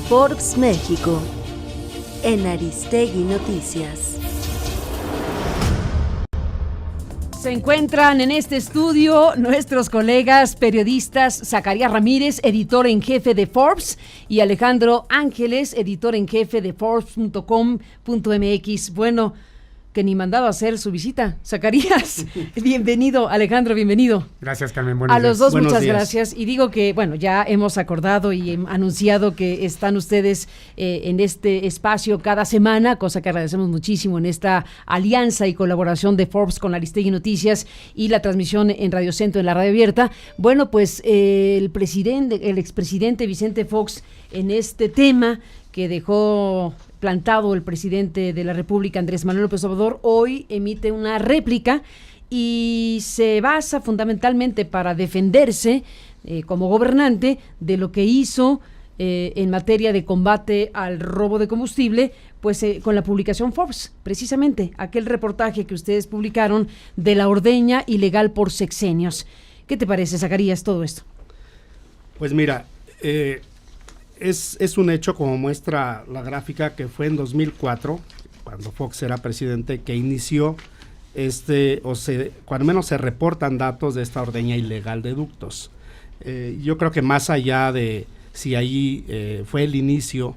Forbes México, en Aristegui Noticias. Se encuentran en este estudio nuestros colegas periodistas Zacarías Ramírez, editor en jefe de Forbes, y Alejandro Ángeles, editor en jefe de Forbes.com.mx. Bueno, que ni mandado a hacer su visita. Zacarías, bienvenido. Alejandro, bienvenido. Gracias, Carmen. Buenos días. A los dos, Buenos muchas días. gracias. Y digo que, bueno, ya hemos acordado y anunciado que están ustedes en este espacio cada semana, cosa que agradecemos muchísimo en esta alianza y colaboración de Forbes con Aristegui Noticias y la transmisión en Radio Centro, en la radio abierta. Bueno, pues el expresidente Vicente Fox, en este tema que dejó plantado el presidente de la República, Andrés Manuel López Obrador, hoy emite una réplica y se basa fundamentalmente para defenderse como gobernante de lo que hizo en materia de combate al robo de combustible, pues con la publicación Forbes, precisamente aquel reportaje que ustedes publicaron de la ordeña ilegal por sexenios. ¿Qué te parece, Zacarías, todo esto? Pues mira, es un hecho, como muestra la gráfica, que fue en 2004, cuando Fox era presidente, que inició cuando menos se reportan datos de esta ordeña ilegal de ductos. Yo creo que más allá de si ahí fue el inicio,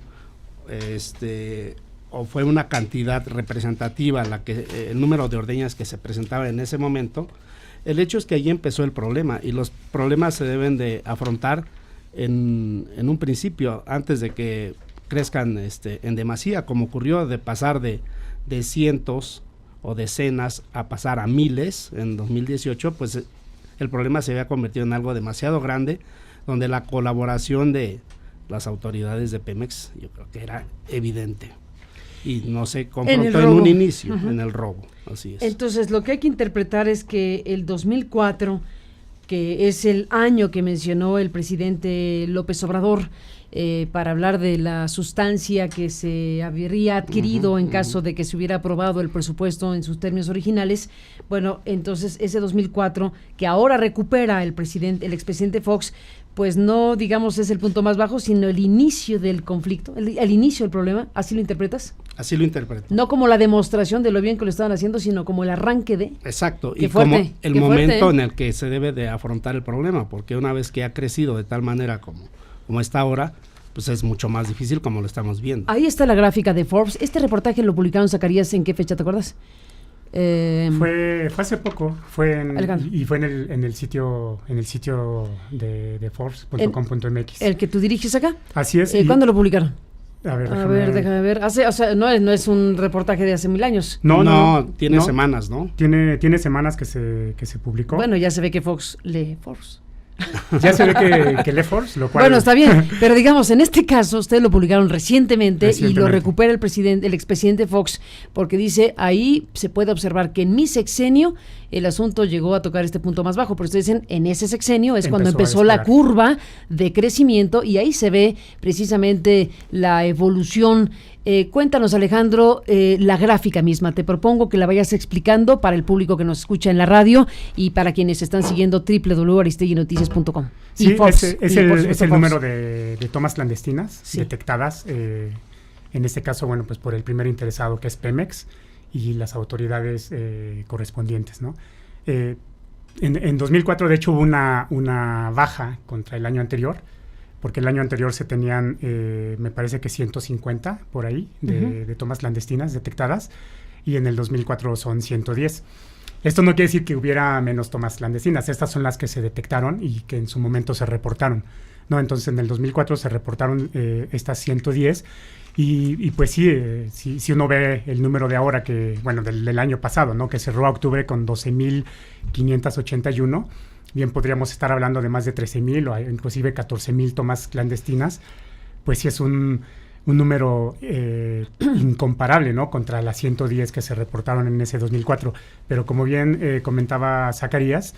o fue una cantidad representativa el número de ordeñas que se presentaba en ese momento, el hecho es que allí empezó el problema, y los problemas se deben de afrontar en un principio, antes de que crezcan en demasía, como ocurrió de pasar de cientos o decenas a pasar a miles en 2018, pues el problema se había convertido en algo demasiado grande, donde la colaboración de las autoridades de Pemex, yo creo que era evidente, y no se confrontó en un inicio, en el robo, así es. Entonces, lo que hay que interpretar es que el 2004, que es el año que mencionó el presidente López Obrador para hablar de la sustancia que se habría adquirido en caso de que se hubiera aprobado el presupuesto en sus términos originales. Bueno, entonces ese 2004, que ahora recupera el expresidente Fox, pues no, digamos, es el punto más bajo, sino el inicio del conflicto, el inicio del problema. ¿Así lo interpretas? Así lo interpreto. No como la demostración de lo bien que lo estaban haciendo, sino como el arranque de... Exacto, Qué y fuerte, como el qué momento fuerte. en el que se debe de afrontar el problema, porque una vez que ha crecido de tal manera como está ahora, pues es mucho más difícil, como lo estamos viendo. Ahí está la gráfica de Forbes. Este reportaje lo publicaron, Zacarías, ¿en qué fecha te acuerdas? Fue hace poco, Alejandro. y fue en el sitio de Forbes.com.mx. ¿El que tú diriges acá? Así es. ¿Cuándo lo publicaron? A ver, déjame ver. O sea, no es un reportaje de hace 1000 años. No, tiene semanas, ¿no? Tiene semanas que se publicó. Bueno, ya se ve que Fox lee Forbes. Ya se ve que lee Forbes, lo cual... Bueno, está bien, pero digamos, en este caso, ustedes lo publicaron recientemente y lo recupera el expresidente Fox, porque dice, ahí se puede observar que en mi sexenio el asunto llegó a tocar este punto más bajo, pero ustedes dicen, en ese sexenio es cuando empezó la curva de crecimiento, y ahí se ve precisamente la evolución. Cuéntanos, Alejandro, la gráfica misma. Te propongo que la vayas explicando para el público que nos escucha en la radio y para quienes están siguiendo www.aristeguinoticias.com. Sí, es el número de tomas clandestinas detectadas, en este caso, bueno, pues por el primer interesado, que es Pemex, y las autoridades correspondientes, ¿no? En 2004, de hecho, hubo una baja contra el año anterior, porque el año anterior se tenían, me parece que 150 por ahí de tomas clandestinas detectadas, y en el 2004 son 110. Esto no quiere decir que hubiera menos tomas clandestinas, estas son las que se detectaron y que en su momento se reportaron, ¿no? Entonces en el 2004 se reportaron estas 110, y pues si uno ve el número de ahora, que bueno, del año pasado, ¿no? Que cerró a octubre con 12,581, bien podríamos estar hablando de más de 13,000 o inclusive 14,000 tomas clandestinas, pues sí es un número incomparable, ¿no? Contra las 110 que se reportaron en ese 2004. Pero como bien comentaba Zacarías,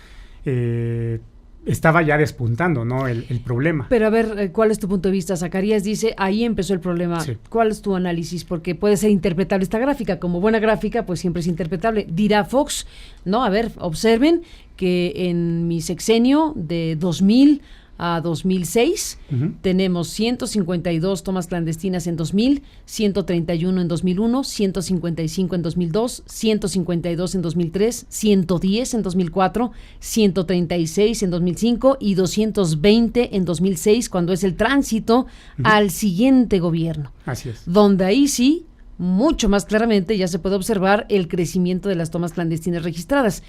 estaba ya despuntando, ¿no? El problema. Pero a ver, ¿cuál es tu punto de vista? Zacarías dice, ahí empezó el problema. Sí. ¿Cuál es tu análisis? Porque puede ser interpretable esta gráfica. Como buena gráfica, pues siempre es interpretable. Dirá Fox, no, a ver, observen que en mi sexenio de 2000 a 2006, tenemos 152 tomas clandestinas en 2000, 131 en 2001, 155 en 2002, 152 en 2003, 110 en 2004, 136 en 2005 y 220 en 2006, cuando es el tránsito al siguiente gobierno. Así es. Donde ahí sí, mucho más claramente ya se puede observar el crecimiento de las tomas clandestinas registradas.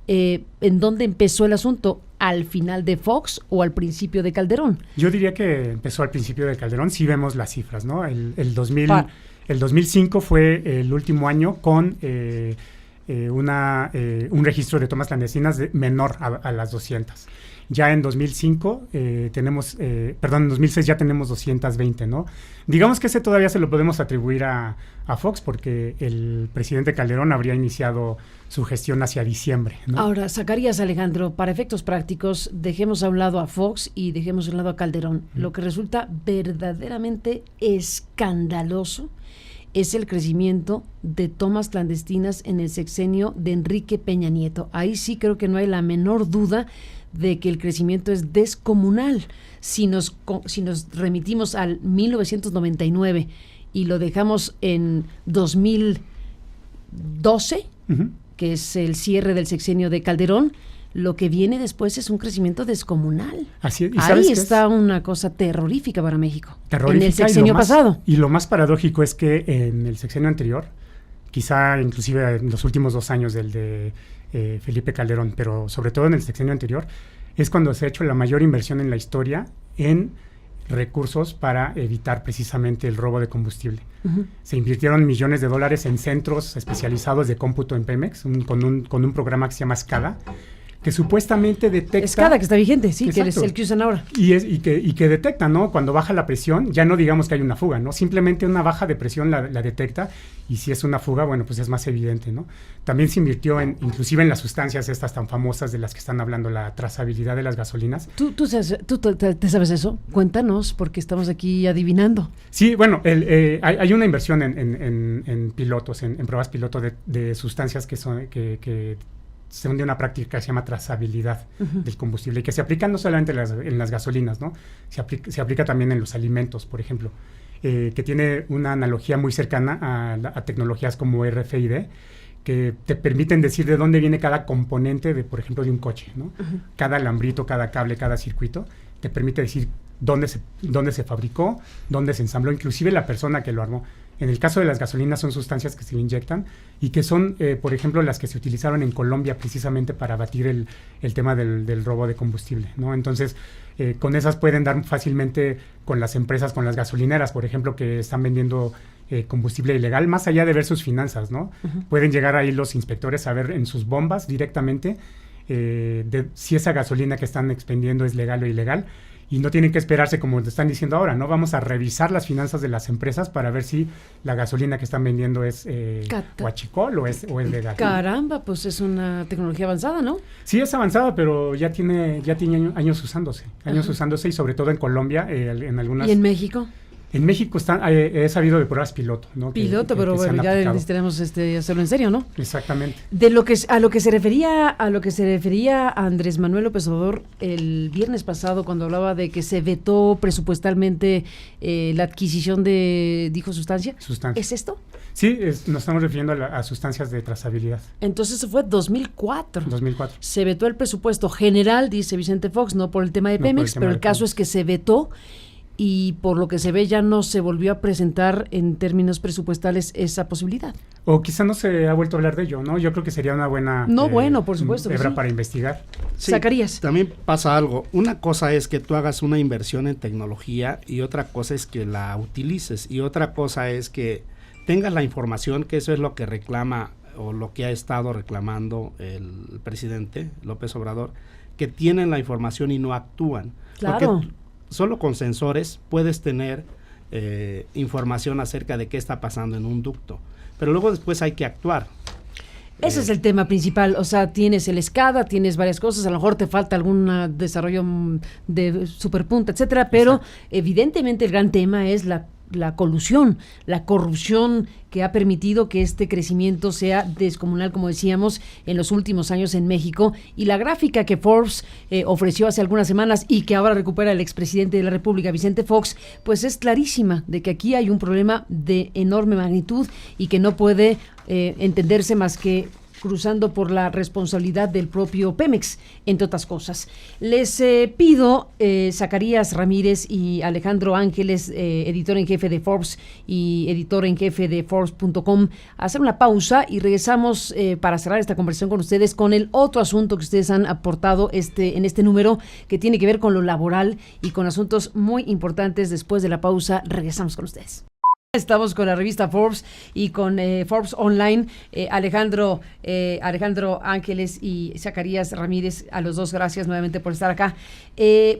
¿En dónde empezó el asunto? ¿Al final de Fox o al principio de Calderón? Yo diría que empezó al principio de Calderón. Sí vemos las cifras, ¿no? El 2005 fue el último año con un registro de tomas clandestinas menor a las 200. Ya en 2005 en 2006 ya tenemos 220, ¿no? Digamos que ese todavía se lo podemos atribuir a Fox, porque el presidente Calderón habría iniciado su gestión hacia diciembre, ¿no? Ahora, Zacarías Alejandro, para efectos prácticos, dejemos a un lado a Fox y dejemos a un lado a Calderón. Lo que resulta verdaderamente escandaloso es el crecimiento de tomas clandestinas en el sexenio de Enrique Peña Nieto. Ahí sí creo que no hay la menor duda de que el crecimiento es descomunal. Si nos remitimos al 1999 y lo dejamos en 2012, que es el cierre del sexenio de Calderón, lo que viene después es un crecimiento descomunal. Así es. Ahí está una cosa terrorífica para México. Terrorífica, en el sexenio pasado. Y lo más paradójico es que en el sexenio anterior, quizá inclusive en los últimos 2 años del de Felipe Calderón, pero sobre todo en el sexenio anterior, es cuando se ha hecho la mayor inversión en la historia en recursos para evitar precisamente el robo de combustible. Se invirtieron millones de dólares en centros especializados de cómputo en Pemex, con un programa que se llama SCADA, que supuestamente detecta... SCADA, que está vigente, sí, exacto, que es el que usan ahora. Y que detecta, ¿no? Cuando baja la presión, ya no digamos que hay una fuga, ¿no? Simplemente una baja de presión la detecta, y si es una fuga, bueno, pues es más evidente, ¿no? También se invirtió inclusive en las sustancias estas tan famosas de las que están hablando, la trazabilidad de las gasolinas. ¿Tú te sabes eso? Cuéntanos, porque estamos aquí adivinando. Sí, bueno, hay una inversión en pilotos, en pruebas piloto de sustancias que son según de una práctica que se llama trazabilidad del combustible, y que se aplica no solamente en las gasolinas, ¿no? Se aplica también en los alimentos, por ejemplo, que tiene una analogía muy cercana a tecnologías como RFID, que te permiten decir de dónde viene cada componente, por ejemplo, de un coche, ¿no? Cada alambrito, cada cable, cada circuito, te permite decir dónde se fabricó, dónde se ensambló, inclusive la persona que lo armó. En el caso de las gasolinas son sustancias que se le inyectan y que son, por ejemplo, las que se utilizaron en Colombia precisamente para abatir el tema del robo de combustible, ¿no? Entonces, con esas pueden dar fácilmente con las empresas, con las gasolineras, por ejemplo, que están vendiendo combustible ilegal, más allá de ver sus finanzas, ¿no? Pueden llegar ahí los inspectores a ver en sus bombas directamente si esa gasolina que están expendiendo es legal o ilegal. Y no tienen que esperarse, como te están diciendo ahora, ¿no? Vamos a revisar las finanzas de las empresas para ver si la gasolina que están vendiendo es huachicol o es legal. Caramba, pues es una tecnología avanzada, ¿no? Sí, es avanzada, pero ya tiene años usándose. Y sobre todo en Colombia, en algunas... ¿Y en México? En México he sabido de pruebas piloto, ¿no? Pero bueno, ya necesitaremos hacerlo en serio, ¿no? Exactamente. A lo que se refería Andrés Manuel López Obrador el viernes pasado, cuando hablaba de que se vetó presupuestalmente la adquisición de, dijo, sustancia. ¿Es esto? Sí, nos estamos refiriendo a sustancias de trazabilidad. Entonces eso fue 2004. 2004. Se vetó el presupuesto general, dice Vicente Fox, no por el tema de Pemex, pero el caso es que se vetó. Y por lo que se ve ya no se volvió a presentar en términos presupuestales esa posibilidad. O quizá no se ha vuelto a hablar de ello, ¿no? Yo creo que sería una buena... por supuesto. Hebra para investigar. Sí, Zacarías. También pasa algo. Una cosa es que tú hagas una inversión en tecnología y otra cosa es que la utilices. Y otra cosa es que tengas la información, que eso es lo que reclama o lo que ha estado reclamando el presidente López Obrador, que tienen la información y no actúan. Claro. Porque solo con sensores puedes tener información acerca de qué está pasando en un ducto, pero luego después hay que actuar. Ese es el tema principal, o sea, tienes el SCADA, tienes varias cosas, a lo mejor te falta algún desarrollo de superpunta, etcétera, pero evidentemente el gran tema es la la colusión, la corrupción que ha permitido que este crecimiento sea descomunal, como decíamos, en los últimos años en México. Y la gráfica que Forbes ofreció hace algunas semanas y que ahora recupera el expresidente de la República, Vicente Fox, pues es clarísima de que aquí hay un problema de enorme magnitud y que no puede entenderse más que cruzando por la responsabilidad del propio Pemex, entre otras cosas. Les pido, Zacarías Ramírez y Alejandro Ángeles, editor en jefe de Forbes y editor en jefe de Forbes.com, hacer una pausa y regresamos para cerrar esta conversación con ustedes con el otro asunto que ustedes han aportado en este número, que tiene que ver con lo laboral y con asuntos muy importantes. Después de la pausa, regresamos con ustedes. Estamos con la revista Forbes y con Forbes Online. Alejandro Ángeles y Zacarías Ramírez, a los dos gracias nuevamente por estar acá. Han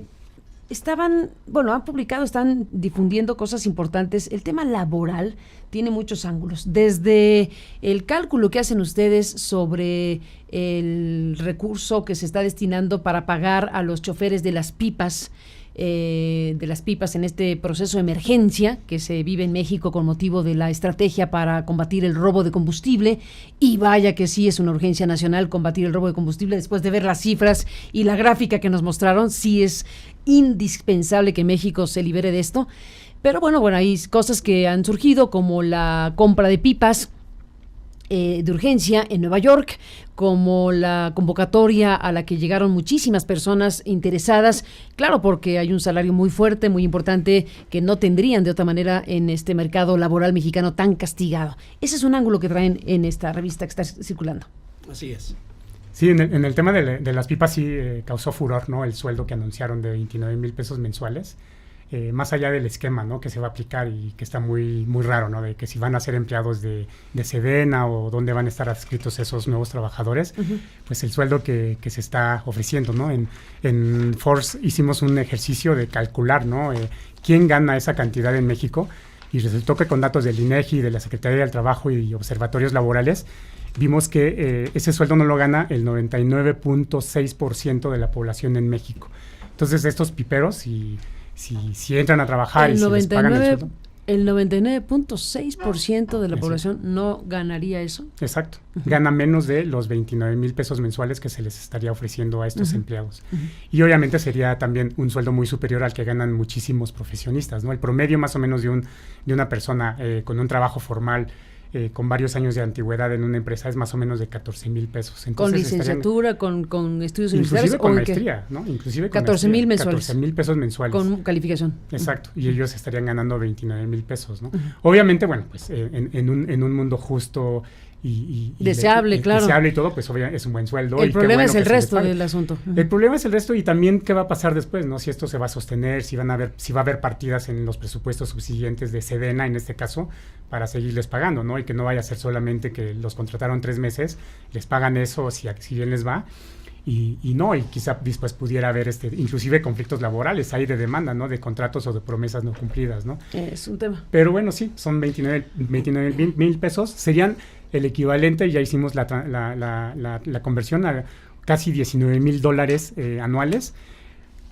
publicado, están difundiendo cosas importantes. El tema laboral tiene muchos ángulos, desde el cálculo que hacen ustedes sobre el recurso que se está destinando para pagar a los choferes de las pipas, en este proceso de emergencia que se vive en México con motivo de la estrategia para combatir el robo de combustible. Y vaya que sí es una urgencia nacional combatir el robo de combustible. Después de ver las cifras y la gráfica que nos mostraron, sí es indispensable que México se libere de esto. Pero bueno, hay cosas que han surgido, como la compra de pipas de urgencia en Nueva York, como la convocatoria a la que llegaron muchísimas personas interesadas, claro, porque hay un salario muy fuerte, muy importante, que no tendrían de otra manera en este mercado laboral mexicano tan castigado. Ese es un ángulo que traen en esta revista que está circulando. Así es. Sí, en el tema de las pipas sí causó furor, ¿no? El sueldo que anunciaron de 29,000 pesos mensuales. Más allá del esquema, ¿no?, que se va a aplicar y que está muy, muy raro, ¿no?, de que si van a ser empleados de Sedena o dónde van a estar adscritos esos nuevos trabajadores, pues el sueldo que se está ofreciendo, ¿no? En Forbes hicimos un ejercicio de calcular, ¿no?, quién gana esa cantidad en México, y resultó que con datos del INEGI, de la Secretaría del Trabajo y observatorios laborales, vimos que ese sueldo no lo gana el 99.6% de la población en México. Entonces, estos piperos, si entran a trabajar y si les pagan el sueldo, el 99.6% de la población no ganaría eso. Exacto. Gana menos de los 29,000 pesos mensuales que se les estaría ofreciendo a estos empleados. Y obviamente sería también un sueldo muy superior al que ganan muchísimos profesionistas, ¿no? El promedio más o menos de una persona con un trabajo formal, con varios años de antigüedad en una empresa, es más o menos de 14,000 pesos. Entonces, con licenciatura, con estudios universitarios. Inclusive con maestría, ¿no? Inclusive con 14,000 mensuales. 14,000 pesos mensuales. Con calificación. Exacto. Y ellos estarían ganando 29,000 pesos, ¿no? Obviamente, bueno, pues en un mundo justo y deseable, claro. Deseable y todo, pues obviamente es un buen sueldo. El problema es el resto del asunto. El problema es el resto, y también qué va a pasar después, ¿no? Si esto se va a sostener, si va a haber partidas en los presupuestos subsiguientes de Sedena, en este caso, para seguirles pagando, ¿no? Y que no vaya a ser solamente que los contrataron 3 meses, les pagan eso si bien les va. Y quizá después pudiera haber inclusive conflictos laborales ahí de demanda, ¿no? De contratos o de promesas no cumplidas, ¿no? Es un tema. Pero bueno, sí, son 29,000 pesos. Serían el equivalente, ya hicimos la conversión a casi $19,000 anuales,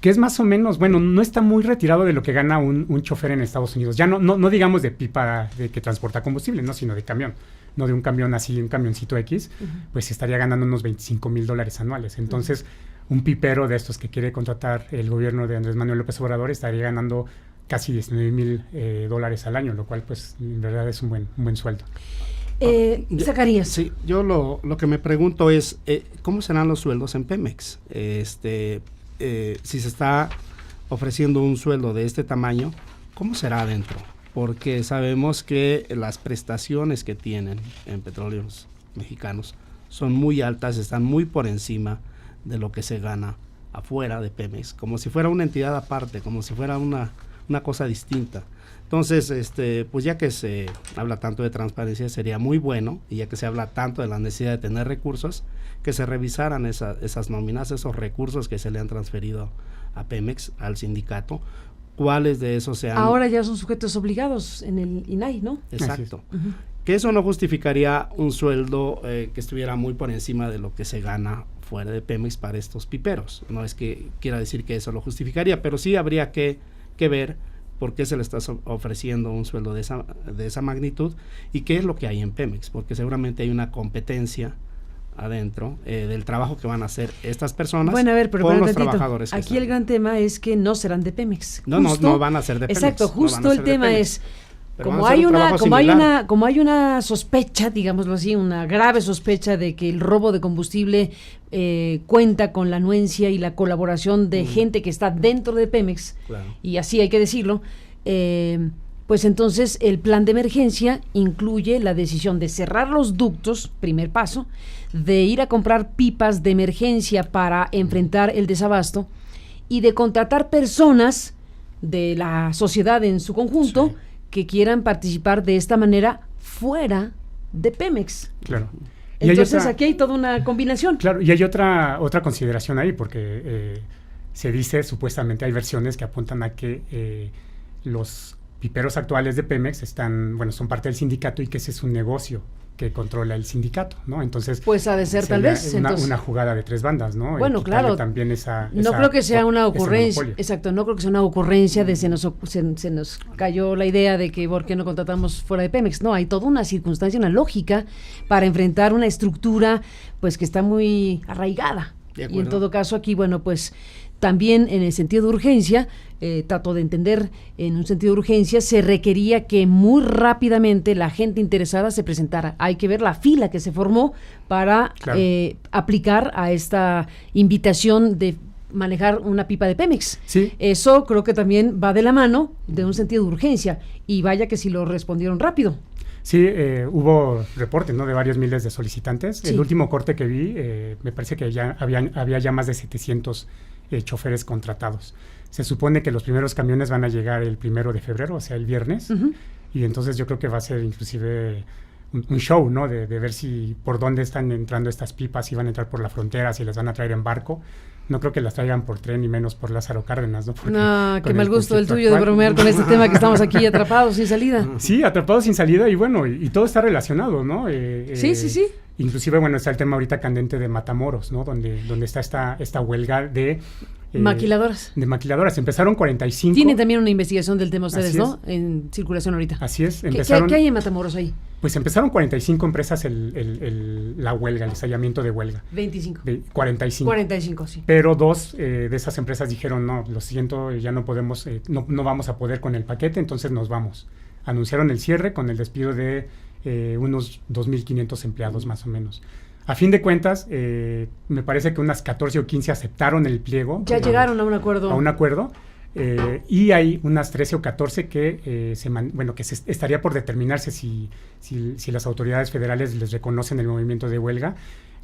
que es más o menos, bueno, no está muy retirado de lo que gana un chofer en Estados Unidos. Ya no digamos de pipa de que transporta combustible, ¿no? Sino de camión. No de un camión así, un camioncito X, pues estaría ganando unos $25,000 anuales. Entonces, un pipero de estos que quiere contratar el gobierno de Andrés Manuel López Obrador estaría ganando casi $19,000 al año, lo cual, pues, en verdad es un buen sueldo. Zacarías. Sí, yo lo que me pregunto es, ¿cómo serán los sueldos en Pemex? Si se está ofreciendo un sueldo de este tamaño, ¿cómo será adentro? Porque sabemos que las prestaciones que tienen en Petróleos Mexicanos son muy altas, están muy por encima de lo que se gana afuera de Pemex, como si fuera una entidad aparte, como si fuera una cosa distinta. Entonces, pues ya que se habla tanto de transparencia, sería muy bueno, y ya que se habla tanto de la necesidad de tener recursos, que se revisaran esas nóminas, esos recursos que se le han transferido a Pemex, al sindicato, cuáles de esos sean... Ahora ya son sujetos obligados en el INAI, ¿no? Exacto. Que eso no justificaría un sueldo que estuviera muy por encima de lo que se gana fuera de Pemex para estos piperos. No es que quiera decir que eso lo justificaría, pero sí habría que ver por qué se le está ofreciendo un sueldo de esa magnitud y qué es lo que hay en Pemex, porque seguramente hay una competencia adentro del trabajo que van a hacer estas personas. Bueno, a ver, pero con los trabajadores. Aquí el gran tema es que no serán de Pemex. No van a ser de Pemex. Exacto, justo el tema es, como hay una sospecha, digámoslo así, una grave sospecha de que el robo de combustible cuenta con la anuencia y la colaboración de gente que está dentro de Pemex, claro, y así hay que decirlo, pues entonces el plan de emergencia incluye la decisión de cerrar los ductos, primer paso, de ir a comprar pipas de emergencia para enfrentar el desabasto y de contratar personas de la sociedad en su conjunto, sí, que quieran participar de esta manera fuera de Pemex. Claro. Entonces aquí hay toda una combinación. Claro, y hay otra consideración ahí, porque se dice, supuestamente hay versiones que apuntan a que los piperos actuales de Pemex son parte del sindicato y que ese es un negocio que controla el sindicato, ¿no? Entonces, pues ha de ser tal vez una jugada de tres bandas, ¿no? Bueno, claro. También no creo que sea una ocurrencia, exacto, no creo que sea una ocurrencia de se nos cayó la idea de que ¿por qué no contratamos fuera de Pemex? No, hay toda una circunstancia, una lógica para enfrentar una estructura pues que está muy arraigada. Y en todo caso aquí, bueno, pues también en el sentido de urgencia, trato de entender, en un sentido de urgencia se requería que muy rápidamente la gente interesada se presentara. Hay que ver la fila que se formó para aplicar a esta invitación de manejar una pipa de Pemex. Sí. Eso creo que también va de la mano de un sentido de urgencia, y vaya que si lo respondieron rápido. Sí, hubo reportes, ¿no?, de varios miles de solicitantes. Sí. El último corte que vi, me parece que ya había ya más de 700 choferes contratados. Se supone que los primeros camiones van a llegar el 1 de febrero, o sea, el viernes, y entonces yo creo que va a ser inclusive un show, ¿no?, de ver si por dónde están entrando estas pipas, si van a entrar por la frontera, si las van a traer en barco. No creo que las traigan por tren, ni menos por Lázaro Cárdenas, ¿no? Porque no, qué mal gusto el tuyo de bromear con este tema que estamos aquí atrapados sin salida. Sí, atrapados sin salida, y bueno, y todo está relacionado, ¿no? Sí. Inclusive, bueno, está el tema ahorita candente de Matamoros, ¿no? Donde está esta huelga de maquiladoras. De maquiladoras. Empezaron 45. Tienen también una investigación del tema ustedes, ¿no? En circulación ahorita. Así es. ¿Qué hay en Matamoros ahí? Pues empezaron 45 empresas la huelga, el estallamiento de huelga. 25. 45. 45, sí. Pero dos de esas empresas dijeron, no, lo siento, ya no podemos, no vamos a poder con el paquete, entonces nos vamos. Anunciaron el cierre con el despido de unos 2,500 empleados más o menos. A fin de cuentas, me parece que unas 14 o 15 aceptaron el pliego. Ya llegaron a un acuerdo. A un acuerdo. Y hay unas 13 o 14 que estaría por determinarse si las autoridades federales les reconocen el movimiento de huelga.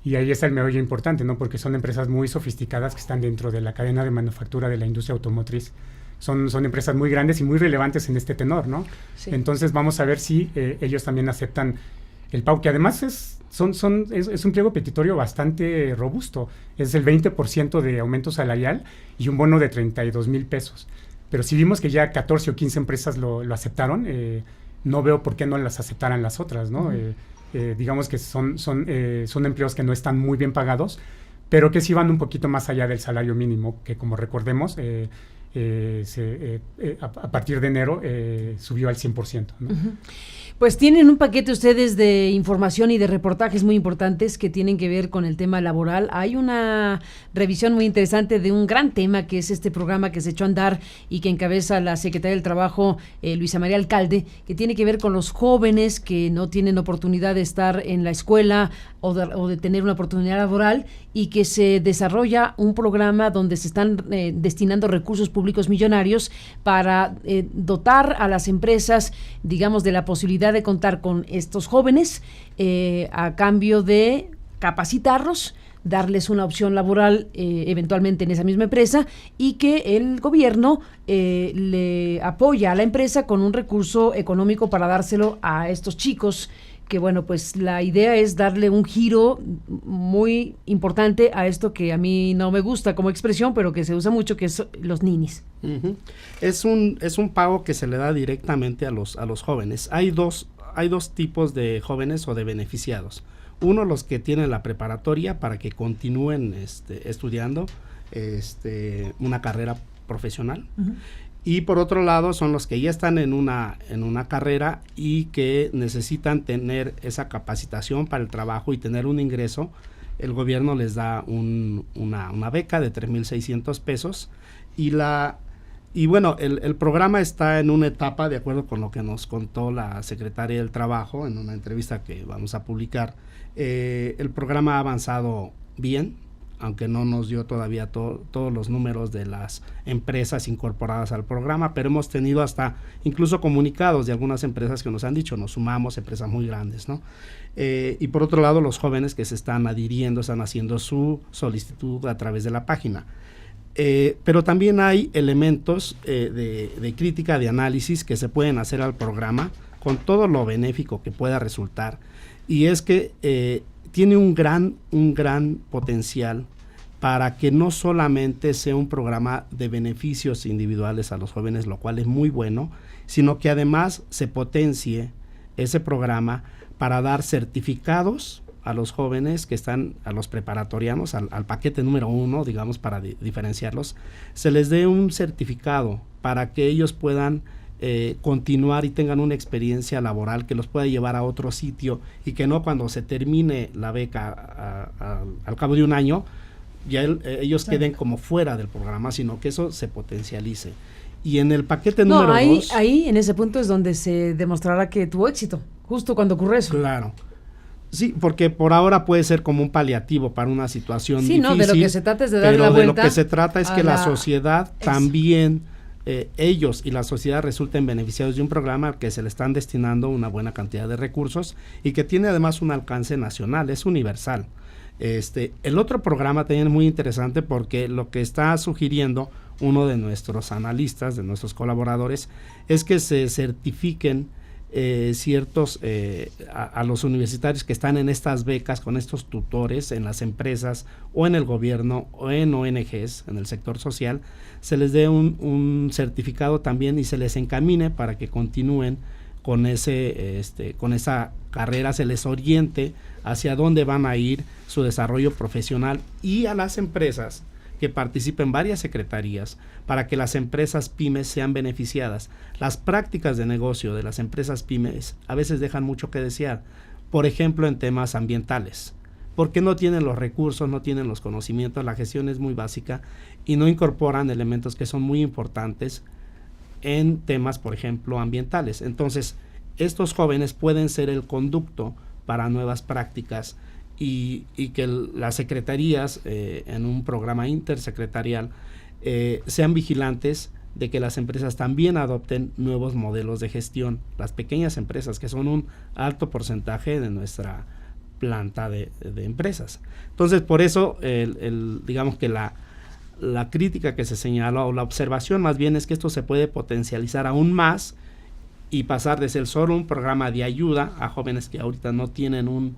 Y ahí está el meollo importante, ¿no? Porque son empresas muy sofisticadas que están dentro de la cadena de manufactura de la industria automotriz. Son empresas muy grandes y muy relevantes en este tenor, ¿no? Sí. Entonces vamos a ver si ellos también aceptan el PAU, que además es un pliego petitorio bastante robusto. Es el 20% de aumento salarial y un bono de 32,000 pesos. Pero si vimos que ya 14 o 15 empresas lo aceptaron, no veo por qué no las aceptaran las otras, ¿no? Digamos que son empleos que no están muy bien pagados, pero que sí van un poquito más allá del salario mínimo, que como recordemos, a partir de enero subió al 100%, ¿no? Pues tienen un paquete ustedes de información y de reportajes muy importantes que tienen que ver con el tema laboral. Hay una revisión muy interesante de un gran tema que es este programa que se echó a andar y que encabeza la Secretaría del Trabajo, Luisa María Alcalde, que tiene que ver con los jóvenes que no tienen oportunidad de estar en la escuela o de tener una oportunidad laboral, y que se desarrolla un programa donde se están destinando recursos públicos millonarios para dotar a las empresas, digamos, de la posibilidad de contar con estos jóvenes a cambio de capacitarlos, darles una opción laboral eventualmente en esa misma empresa, y que el gobierno le apoya a la empresa con un recurso económico para dárselo a estos chicos, que bueno, pues la idea es darle un giro muy importante a esto que a mí no me gusta como expresión, pero que se usa mucho, que es los ninis. Uh-huh. Es un pago que se le da directamente a los jóvenes. Hay dos tipos de jóvenes o de beneficiados. Uno, los que tienen la preparatoria para que continúen estudiando una carrera profesional. Uh-huh. Y por otro lado son los que ya están en una carrera y que necesitan tener esa capacitación para el trabajo y tener un ingreso. El gobierno les da una beca de 3,600 pesos y bueno, el programa está en una etapa, de acuerdo con lo que nos contó la secretaria del Trabajo en una entrevista que vamos a publicar. El programa ha avanzado bien, aunque no nos dio todavía todos los números de las empresas incorporadas al programa, pero hemos tenido hasta incluso comunicados de algunas empresas que nos han dicho, nos sumamos, empresas muy grandes, ¿no? Y por otro lado, los jóvenes que se están adhiriendo, están haciendo su solicitud a través de la página. Pero también hay elementos de crítica, de análisis que se pueden hacer al programa con todo lo benéfico que pueda resultar, y es que tiene un gran potencial para que no solamente sea un programa de beneficios individuales a los jóvenes, lo cual es muy bueno, sino que además se potencie ese programa para dar certificados a los jóvenes que están, a los preparatorianos, al paquete número 1, digamos, para diferenciarlos, se les dé un certificado para que ellos puedan continuar y tengan una experiencia laboral que los pueda llevar a otro sitio, y que no cuando se termine la beca al cabo de un año ya ellos queden como fuera del programa, sino que eso se potencialice. Y en el paquete número 2... Ahí en ese punto es donde se demostrará que tuvo éxito, justo cuando ocurre eso. Claro. Sí, porque por ahora puede ser como un paliativo para una situación difícil. No, de lo que se trata es de dar la vuelta. Pero de lo que se trata es que la sociedad también, ellos y la sociedad resulten beneficiados de un programa al que se le están destinando una buena cantidad de recursos y que tiene además un alcance nacional, es universal. El otro programa también es muy interesante porque lo que está sugiriendo uno de nuestros analistas, de nuestros colaboradores, es que se certifiquen ciertos a los universitarios que están en estas becas con estos tutores en las empresas o en el gobierno o en ONGs, en el sector social, se les dé un certificado también y se les encamine para que continúen con con esa carrera, se les oriente hacia dónde van a ir su desarrollo profesional, y a las empresas que participen varias secretarías para que las empresas pymes sean beneficiadas. Las prácticas de negocio de las empresas pymes a veces dejan mucho que desear, por ejemplo en temas ambientales, porque no tienen los recursos, no tienen los conocimientos, la gestión es muy básica y no incorporan elementos que son muy importantes en temas, por ejemplo, ambientales. Entonces, estos jóvenes pueden ser el conducto para nuevas prácticas y que las secretarías en un programa intersecretarial sean vigilantes de que las empresas también adopten nuevos modelos de gestión, las pequeñas empresas, que son un alto porcentaje de nuestra planta de empresas. Entonces, por eso, digamos que la crítica que se señaló, o la observación más bien, es que esto se puede potencializar aún más y pasar de ser solo un programa de ayuda a jóvenes que ahorita no tienen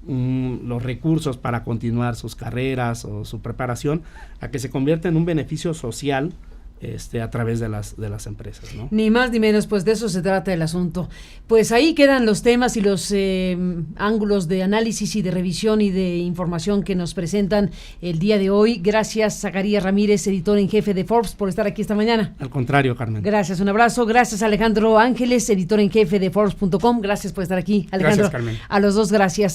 los recursos para continuar sus carreras o su preparación, a que se convierta en un beneficio social a través de las empresas, ¿no? Ni más ni menos, pues de eso se trata el asunto. Pues ahí quedan los temas y los ángulos de análisis y de revisión y de información que nos presentan el día de hoy. Gracias, Zacarías Ramírez, editor en jefe de Forbes, por estar aquí esta mañana. Al contrario, Carmen. Gracias, un abrazo. Gracias, Alejandro Ángeles, editor en jefe de Forbes.com. Gracias por estar aquí, Alejandro. Gracias, Carmen. A los dos, gracias.